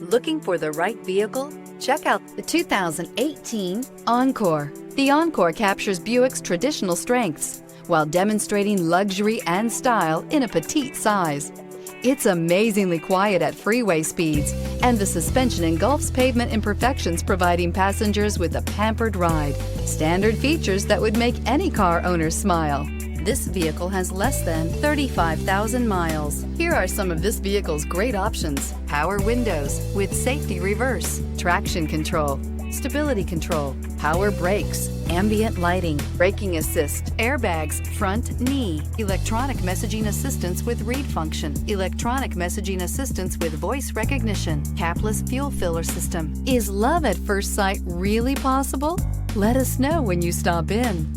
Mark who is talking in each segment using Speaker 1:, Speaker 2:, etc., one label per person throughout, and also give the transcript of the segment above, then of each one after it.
Speaker 1: Looking for the right vehicle? Check out the 2018 Encore. The Encore captures Buick's traditional strengths while demonstrating luxury and style in a petite size. It's amazingly quiet at freeway speeds, and the suspension engulfs pavement imperfections, providing passengers with a pampered ride. Standard features that would make any car owner smile. This vehicle has less than 35,000 miles. Here are some of this vehicle's great options: power windows with safety reverse, traction control, stability control, power brakes, ambient lighting, braking assist, airbags, front knee, electronic messaging assistance with read function, electronic messaging assistance with voice recognition, capless fuel filler system. Is love at first sight really possible? Let us know when you stop in.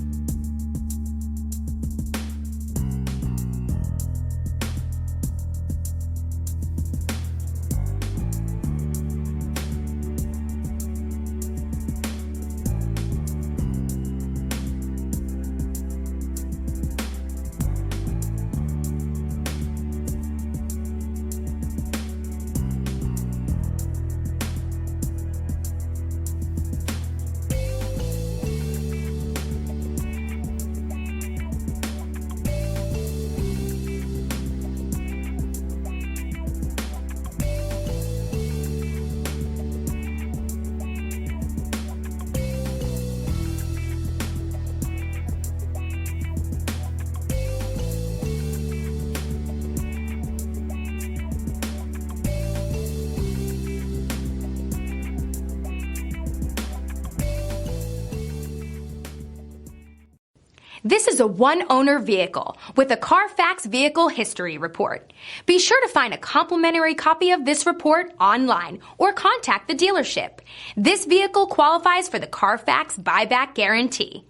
Speaker 2: This is a one-owner vehicle with a Carfax Vehicle History Report. Be sure to find a complimentary copy of this report online or contact the dealership. This vehicle qualifies for the Carfax Buyback Guarantee.